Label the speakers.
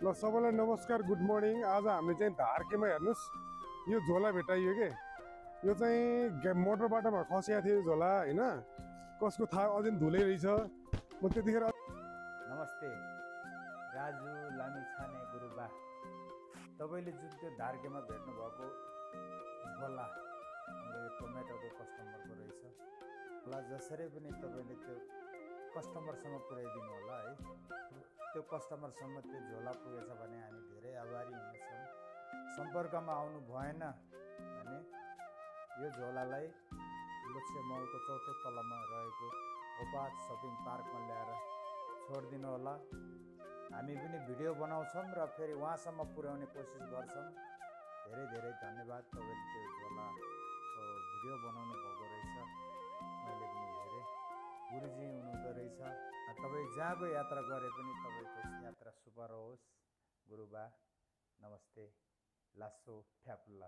Speaker 1: ल सबैलाई नमस्कार गुड मर्निङ। आज हामीले चाहिँ धारकेमा हेर्नुहोस् यो झोला भेटाइयो के। यो चाहिँ मोटर बाटोमा खसिएको थियो झोला होइन, कसको थाहा अझै धुलै रहेछ। म त्यतिखेर
Speaker 2: नमस्ते राजु लामिछाने गुरुबा, तपाईँले जुन त्यो धारकेमा भेट्नुभएको झोला हाम्रो यो टोमेटोको कस्टमरको रहेछ होला। जसरी पनि तपाईँले त्यो कस्टमरसम्म पुर्याइदिनु होला है। त्यो कस्टमरसम्म त्यो झोला पुगेछ भने हामी धेरै आभारी हुनेछौँ। सम्पर्कमा आउनु भएन भने यो झोलालाई लोछे मलको चौथो तलामा रहेको ओपात सपिङ पार्कमा ल्याएर छोडिदिनु होला। हामी पनि भिडियो बनाउँछौँ र फेरि उहाँसम्म पुर्याउने कोसिस गर्छौँ। धेरै धेरै धन्यवाद। तपाईँले त्यो झोलाको भिडियो बनाउनु भएको रहेछ, मैले पनि हेरेँ। गुरुजी हुनुहुँदो रहेछ। तपाईँ जहाँको यात्रा गरे पनि तपाईँको यात्रा सुपर होस्। गुरुबा नमस्ते, लासो फ्यापुल्ला।